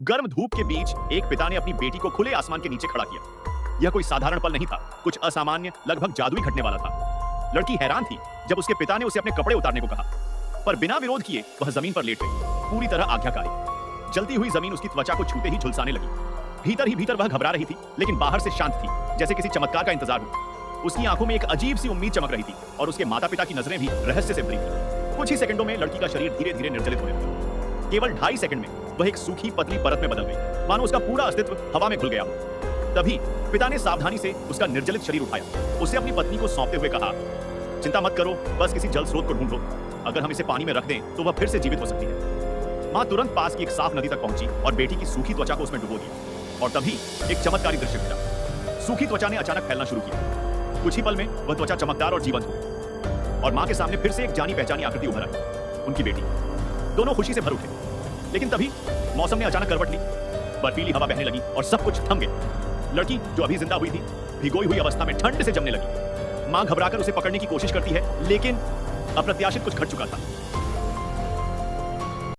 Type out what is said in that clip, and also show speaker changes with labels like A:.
A: गर्म धूप के बीच एक पिता ने अपनी बेटी को खुले आसमान के नीचे खड़ा किया। यह कोई साधारण पल नहीं था, कुछ असामान्य, लगभग जादुई घटने वाला था। लड़की हैरान थी जब उसके पिता ने उसे अपने कपड़े उतारने को कहा, पर बिना विरोध किए वह जमीन पर लेट गई, पूरी तरह आज्ञाकारी। जलती हुई जमीन उसकी त्वचा को छूते ही झुलसाने लगी। भीतर ही भीतर वह घबरा रही थी, लेकिन बाहर से शांत थी, जैसे किसी चमत्कार का इंतजार हो। उसकी आंखों में एक अजीब सी उम्मीद चमक रही थी और उसके माता पिता की नजरें भी रहस्य से भरी थी। कुछ ही सेकंडों में लड़की का शरीर धीरे धीरे निर्जलित होने लगा। केवल 2.5 सेकंड में वह एक सूखी पतली परत में बदल गई, मानो उसका पूरा अस्तित्व हवा में घुल गया हो। तभी पिता ने सावधानी से उसका निर्जलित शरीर उठाया, उसे अपनी पत्नी को सौंपते हुए कहा, चिंता मत करो, बस किसी जल स्रोत को ढूंढ लो। अगर हम इसे पानी में रख दें तो वह फिर से जीवित हो सकती है। मां तुरंत पास की एक साफ नदी तक पहुंची और बेटी की सूखी त्वचा को उसमें डुबो दिया। और तभी एक चमत्कारी दृश्य घटा। सूखी त्वचा ने अचानक फैलना शुरू किया। कुछ ही पल में वह त्वचा चमकदार और जीवंत हुई और मां के सामने फिर से एक जानी पहचानी आकृति उभर आई, उनकी बेटी। दोनों खुशी से भर उठे, लेकिन तभी मौसम ने अचानक करवट ली। बर्फीली हवा बहने लगी और सब कुछ थम गया। लड़की जो अभी जिंदा हुई थी, भिगोई हुई अवस्था में ठंड से जमने लगी। मां घबराकर उसे पकड़ने की कोशिश करती है, लेकिन अप्रत्याशित कुछ घट चुका था।